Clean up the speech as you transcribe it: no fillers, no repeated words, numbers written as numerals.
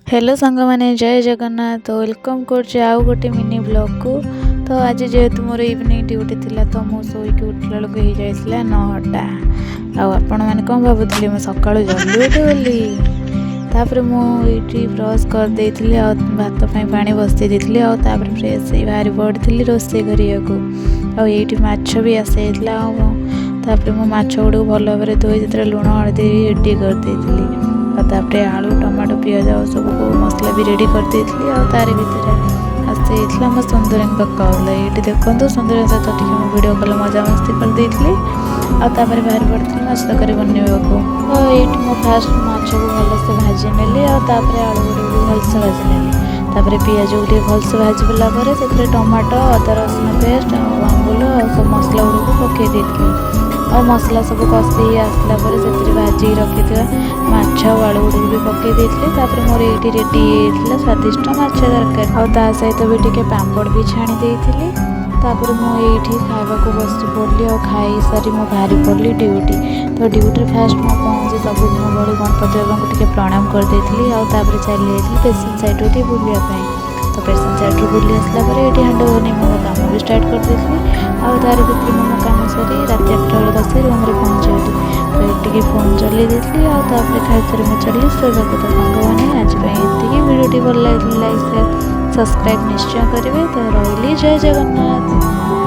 Hello सांग मैंने जय जगन्नाथ तो वेलकम कर आउ गोटे मिनी ब्लॉग को। तो आज जेहेतु मोर इवनिंग ड्यूटी थिला तो मु शोक उठला बेलू हो जाइए 9टा। आपण मैंने कौन भावुली मैं सका जल्दी उठे बोली। तापर मुझे ब्रश करदे भात पानी बसई देती और फ्रेश हो बाहरी पड़ी रोसे करने ये माछ भी आसाइला। मु माछ गुड़ भल भाव धोई से लुण हलदी रेडी करदे तापर आलू टमाटो पियाज सब मसला भी रेडी कर देती तार भर आसाइला मो सुंदर कल ये देखो सुंदर सहित टे भिड कल मजा मस्ती करदे बाहर पड़ी माछ तरकारी बनवा को। ये मो फास्ट माछ को भलसे भाजी नेली आलू गुड़ भी भलसे भाजी नेली पियाज को भलसे भाजी गला से टमाटो अदा रसुण पेस्ट आंबुल सब मसला गुड़ पकई देती और मसला सब कषे आसला से भाजी रखी माछ आलू गुड़ भी पकई देती मोर ये रेडी होता स्वादिष्ट माछ तरकारी और सहित भी टे पापड़ भी छाणी देती। तापर मुझे खावा को बस पड़ी और खाई सारी मो बाहरी पड़ी ड्यूटी। तो ड्यूटी फास्ट मो पहुँची सबुदिन भाई गणपति बाबा को टे प्रणाम करदे चली पेसेंट सैड्रु टे बुलापी। तो पेसेंट सैड्रु बुली आसला ये हैंड ओवर नहीं मो कम भी स्टार्ट करदेली तार भर मो कम सारी रात 8टा बेल बस रूम में पहुँचली। तो ये फोन चल देती खाई सारी मुझे चली शोक। तो सांग मैंने आज ये वीडियो भल लगे लाइक शेयर सब्सक्राइब निश्चय करेंगे। तो रही जय जगन्नाथ।